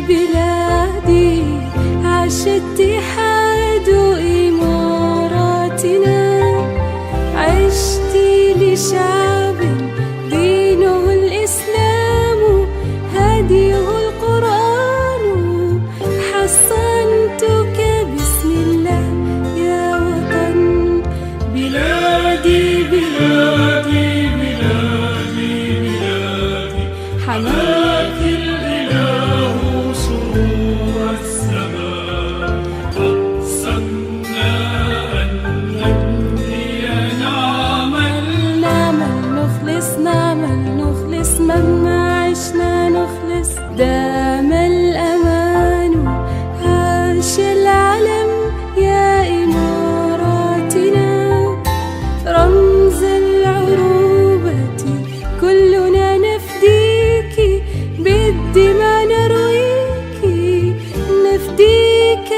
بلادي عاش اتحاد إماراتنا عشت لشعب دينه الإسلام هديه القرآن حصنتك بسم الله يا وطن بلادي بلادي بلادي بلادي حماك الإله سرور السماء أقسمنا أن نبني نعمل نخلص مهما عشنا نخلص دام الأمان عاش العلم يا إماراتنا رمز العروبة كلنا نفديك بالدماء نرويك نفديك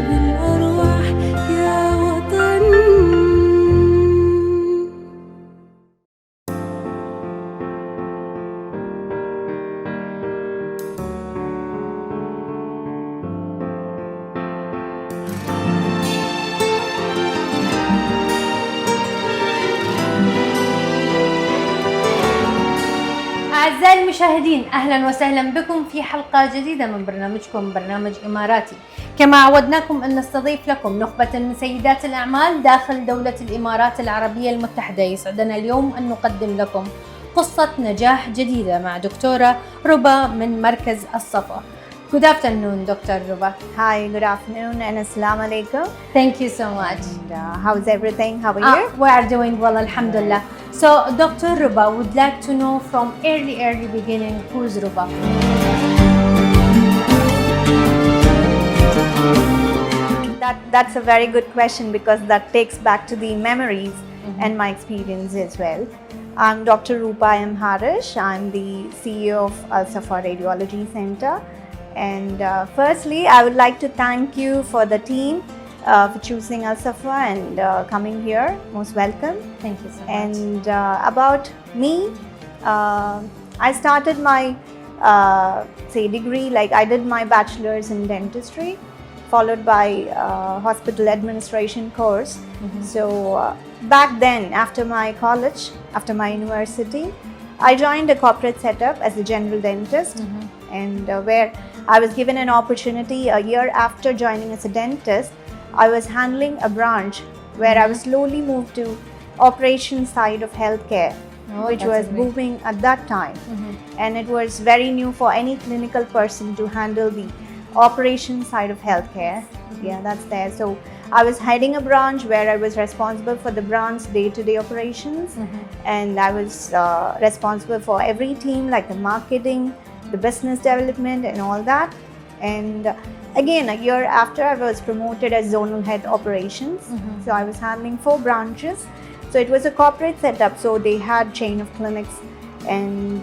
بالأرواح يا وطن. أعزائي المشاهدين، أهلا وسهلا بكم في حلقة جديدة من برنامجكم برنامج إماراتي. كما عودناكم أن نستضيف لكم نخبة من سيدات الأعمال داخل دولة الإمارات العربية المتحدة. يسعدنا اليوم أن نقدم لكم قصة نجاح جديدة مع دكتورة روبا من مركز الصفوة. Good afternoon, Dr. Roopa. Hi, good afternoon and Assalamu alaikum. Thank you so much. And, how's everything? How are you? We are doing well, alhamdulillah. So, Dr. Roopa would like to know from early beginning, who's Roopa? That's a very good question because that takes back to the memories and my experience as well. I'm Dr. Roopa Harish. I'm the CEO of SAFWA Radiology Center. And firstly, I would like to thank you for the team for choosing SAFWA and coming here. Most welcome. Thank you so much. And about me, I started my degree, like I did my bachelor's in dentistry, followed by hospital administration course. So back then, after my college, after my university, I joined a corporate setup as a general dentist, and where I was given an opportunity a year after joining as a dentist. I was handling a branch where I was slowly moved to operation side of healthcare, which was booming at that time. And it was very new for any clinical person to handle the operation side of healthcare. Yeah, that's there. So I was heading a branch where I was responsible for the branch day-to-day operations, and I was responsible for every team, like the marketing, the business development and all that. And again, a year after, I was promoted as zonal head operations. So I was handling 4 branches. So it was a corporate setup, so they had chain of clinics, and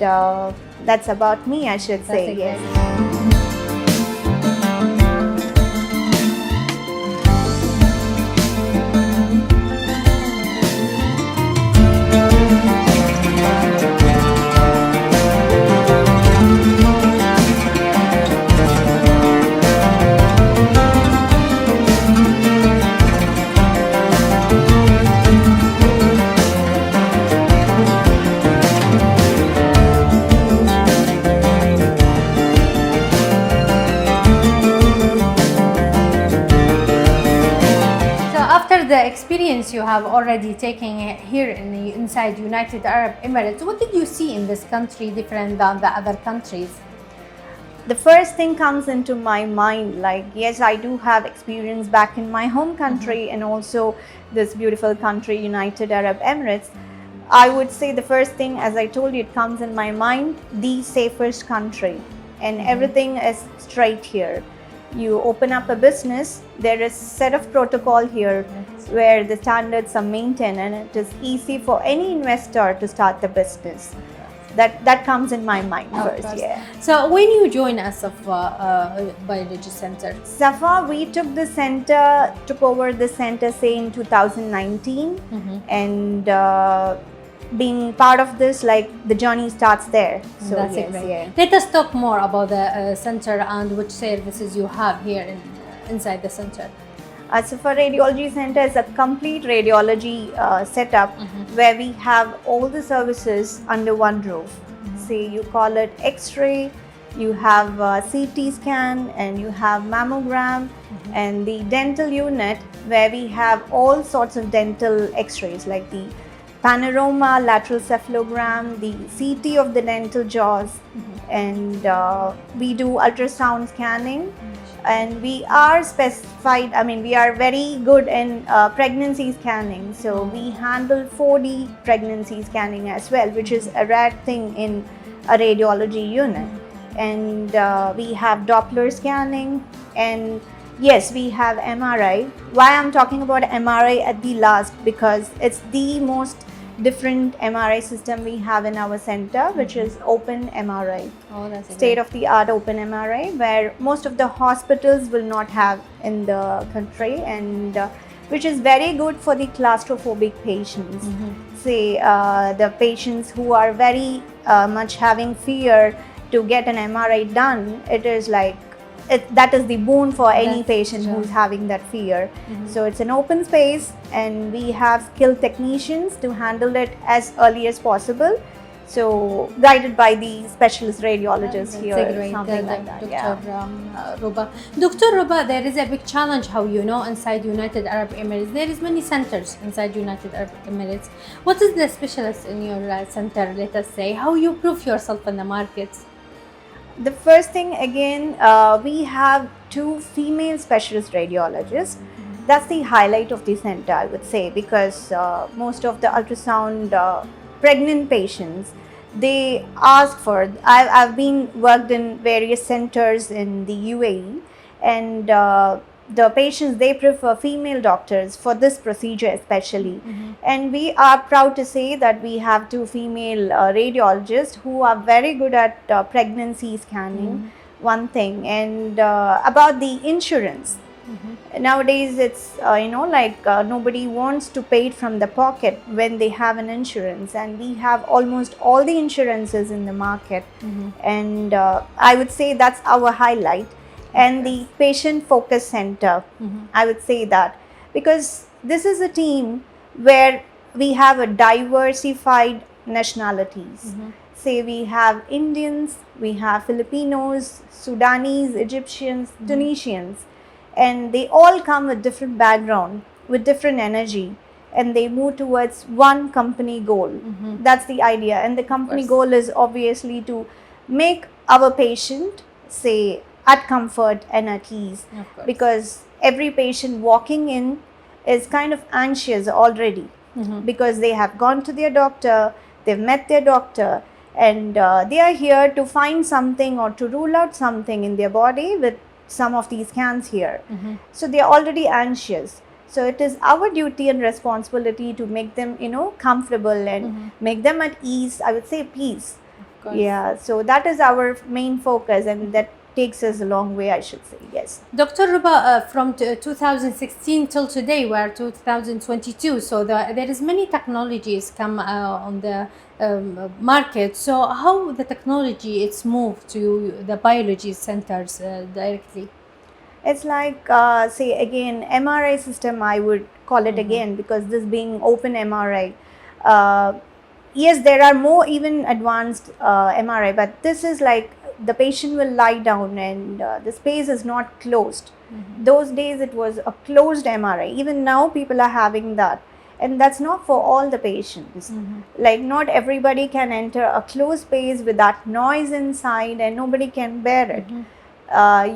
that's about me, I should say. Yes. The experience you have already taken here inside United Arab Emirates, what did you see in this country different than the other countries? The first thing comes into my mind, like, yes, I do have experience back in my home country and also this beautiful country, United Arab Emirates. I would say the first thing, as I told you, it comes in my mind, the safest country, and everything is straight here. You open up a business, there is set of protocol here where the standards are maintained, and it is easy for any investor to start the business. That comes in my mind first. Yeah. So when you joined SAFWA Biology Center? SAFWA, we took over the center say in 2019, and being part of this, like the journey starts there. So That's yes, great. yeah. Let us talk more about the center and which services you have here inside the center. So for Radiology Center is a complete radiology setup where we have all the services under one roof. Say you call it X-ray, you have CT scan, and you have mammogram, and the dental unit where we have all sorts of dental X-rays like the panorama, lateral cephalogram, the CT of the dental jaws, and we do ultrasound scanning. And we are specified, I mean, we are very good in pregnancy scanning. So we handle 4D pregnancy scanning as well, which is a rare thing in a radiology unit. And we have Doppler scanning, and yes, we have MRI. Why I'm talking about MRI at the last? Because it's the most different MRI system we have in our center, which is open MRI. Oh, that's State of the art open MRI, where most of the hospitals will not have in the country, and which is very good for the claustrophobic patients. Say the patients who are very much having fear to get an MRI done, it is like that is the boon for any patient who's having that fear. So it's an open space, and we have skilled technicians to handle it as early as possible. So guided by the specialist radiologists here, something like that. Roopa. Dr. Roopa, there is a big challenge, how you know, inside United Arab Emirates. There is many centers inside United Arab Emirates. What is the specialist in your center, let us say? How you prove yourself in the markets? The first thing, again, we have 2 female specialist radiologists. That's the highlight of the center, I would say, because most of the ultrasound pregnant patients, they ask for, I've been worked in various centers in the UAE, and the patients, they prefer female doctors for this procedure especially. And we are proud to say that we have 2 female radiologists who are very good at pregnancy scanning, one thing. And about the insurance, nowadays it's nobody wants to pay it from the pocket when they have an insurance, and we have almost all the insurances in the market. And I would say that's our highlight. And the patient focus center, I would say that, because this is a team where we have a diversified nationalities. Say we have Indians, we have Filipinos, Sudanese, Egyptians, Tunisians, and they all come with different background, with different energy, and they move towards one company goal. That's the idea. And the company goal is obviously to make our patient, say, at comfort and at ease, because every patient walking in is kind of anxious already, because they have gone to their doctor, they've met their doctor, and they are here to find something or to rule out something in their body with some of these scans here. So they are already anxious. So it is our duty and responsibility to make them, comfortable and make them at ease, I would say peace. Yeah, so that is our main focus, and that takes us a long way, I should say. Yes. Dr. Roopa, from 2016 till today, we are 2022, so there is many technologies come on the market. So how the technology it's moved to the biology centers directly? It's like, say again, MRI system, I would call it again, because this being open MRI. Yes, there are more even advanced MRI, but this is like the patient will lie down and the space is not closed. Those days it was a closed MRI. Even now people are having that, and that's not for all the patients. Like not everybody can enter a closed space with that noise inside, and nobody can bear it.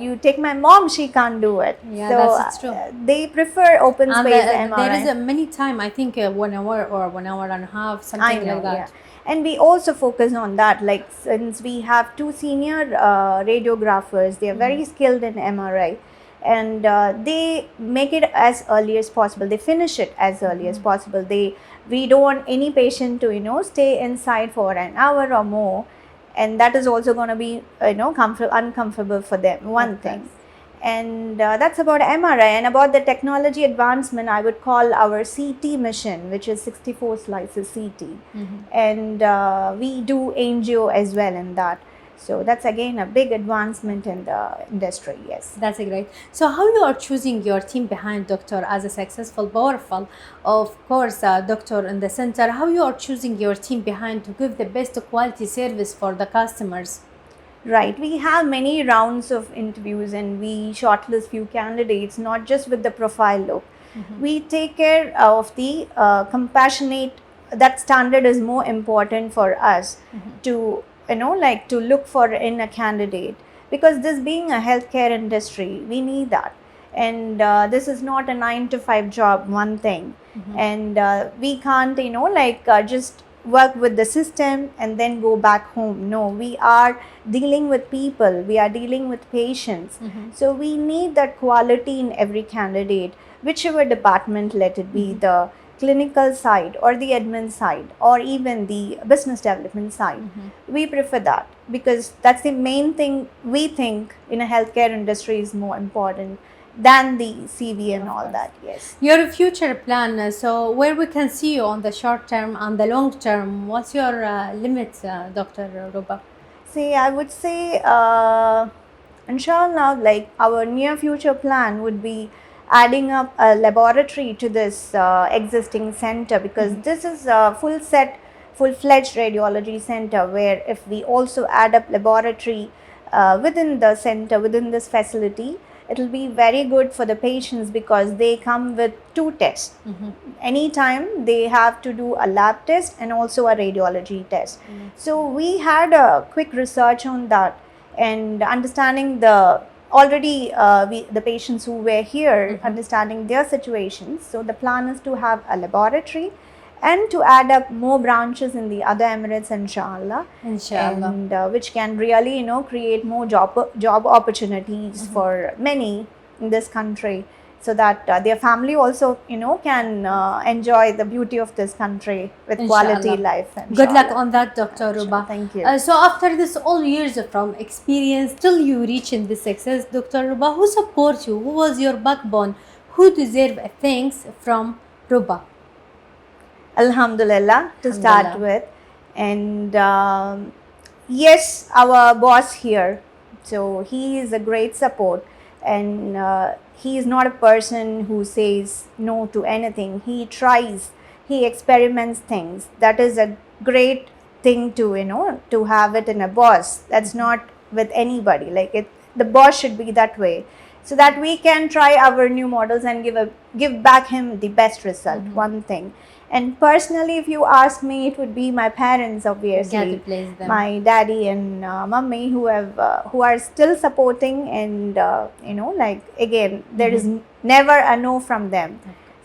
You take my mom, she can't do it. Yeah, so that's true. They prefer open space MRI. There is a many time, I think 1 hour or 1 hour and a half, something like that. Yeah. And we also focus on that, like since we have 2 senior radiographers, they are very skilled in MRI, and they make it as early as possible. They finish it as early as possible. We don't want any patient to stay inside for an hour or more, and that is also going to be uncomfortable for them. One thing. And that's about MRI. And about the technology advancement, I would call our CT mission, which is 64 slices CT. And we do angio as well in that. So that's again a big advancement in the industry, yes. That's great. So how you are choosing your team behind doctor as a successful, powerful, of course, doctor in the center? How you are choosing your team behind to give the best quality service for the customers? Right. We have many rounds of interviews and we shortlist few candidates, not just with the profile look. We take care of the compassionate, that standard is more important for us to, like to look for in a candidate, because this being a healthcare industry, we need that. And this is not a 9 to 5 job, one thing. And we can't, just work with the system and then go back home. No, we are dealing with people, we are dealing with patients. So we need that quality in every candidate, whichever department, let it be the clinical side or the admin side or even the business development side. We prefer that because that's the main thing we think in a healthcare industry is more important than the CV and all that, yes. Your future plan, so where we can see you on the short term and the long term, what's your limits, Dr. Roopa? See, I would say, inshallah, like our near future plan would be adding up a laboratory to this existing center, because this is a full-fledged radiology center, where if we also add up laboratory within the center, within this facility, it will be very good for the patients because they come with 2 tests. Anytime they have to do a lab test and also a radiology test. So we had a quick research on that and understanding the the patients who were here, understanding their situations. So the plan is to have a laboratory and to add up more branches in the other Emirates, inshallah. And which can really, create more job opportunities for many in this country, so that their family also, can enjoy the beauty of this country with quality life. Inshallah. Good luck on that, Dr. Roopa. Thank you. So after this all years from experience till you reach in this success, Dr. Roopa, who supports you? Who was your backbone? Who deserve thanks from Roopa? Alhamdulillah, to start with. And yes, our boss here, so he is a great support, and he is not a person who says no to anything. He tries, he experiments things. That is a great thing to, to have it in a boss. That's not with anybody. Like the boss should be that way, so that we can try our new models and give back him the best result. One thing. And personally, if you ask me, it would be my parents, obviously, my daddy and mummy, who are still supporting, and again, there is never a no from them.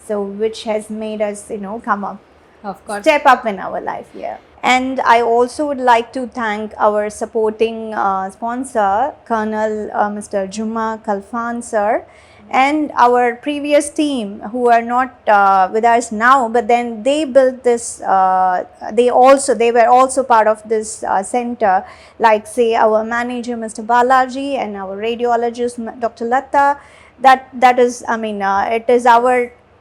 So which has made us, come up, of course, step up in our life. Yeah. And I also would like to thank our supporting sponsor, Colonel Mr. Juma Kalfan sir, and our previous team who are not with us now, but then they built this, they were also part of this center, like say our manager Mr. Balaji and our radiologist Dr. Lata. That is, it is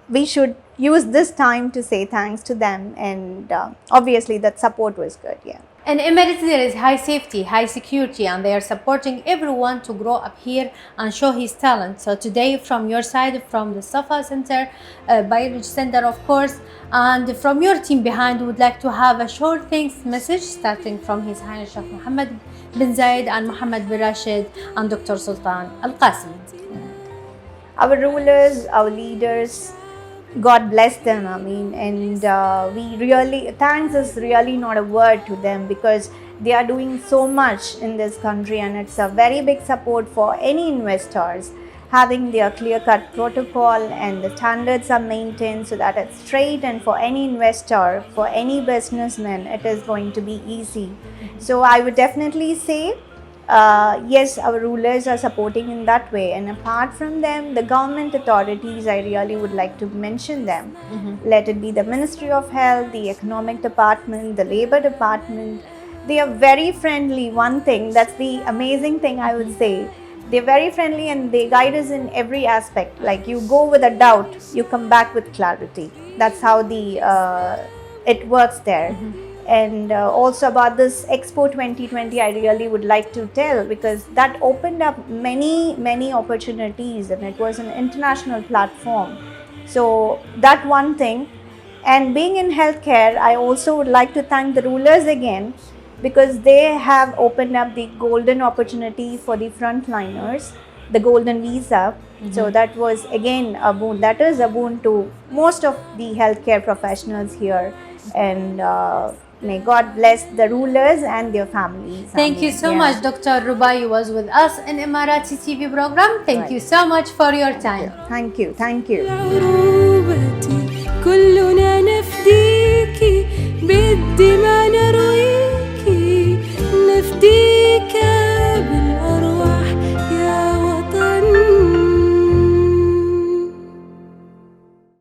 we should use this time to say thanks to them, and obviously that support was good. Yeah. In Emirates, there is high safety, high security, and they are supporting everyone to grow up here and show his talent. So today, from your side, from the SAFWA Center, Biology Center, of course, and from your team behind, we would like to have a short thanks message starting from His Highness Sheikh Mohammed bin Zayed and Mohammed bin Rashid and Dr. Sultan Al Qasim. Our rulers, our leaders, God bless them, and we really, thanks is really not a word to them, because they are doing so much in this country, and it's a very big support for any investors, having their clear-cut protocol and the standards are maintained so that it's straight, and for any investor, for any businessman, it is going to be easy. So I would definitely say, yes, our rulers are supporting in that way, and apart from them, the government authorities, I really would like to mention them. Let it be the Ministry of Health, the Economic Department, the Labor Department. They are very friendly. One thing, that's the amazing thing I would say. They're very friendly and they guide us in every aspect. Like you go with a doubt, you come back with clarity. That's how it works there. And also about this Expo 2020, I really would like to tell, because that opened up many opportunities, and it was an international platform. So that one thing. And being in healthcare, I also would like to thank the rulers again, because they have opened up the golden opportunity for the frontliners, the golden visa. So that was again a boon. That is a boon to most of the healthcare professionals here. And may God bless the rulers and their families. Thank you so much, Dr. Roopa. You was with us in Emarati TV program. Thank Right. you so much for your time. Thank you. Thank you. العروبة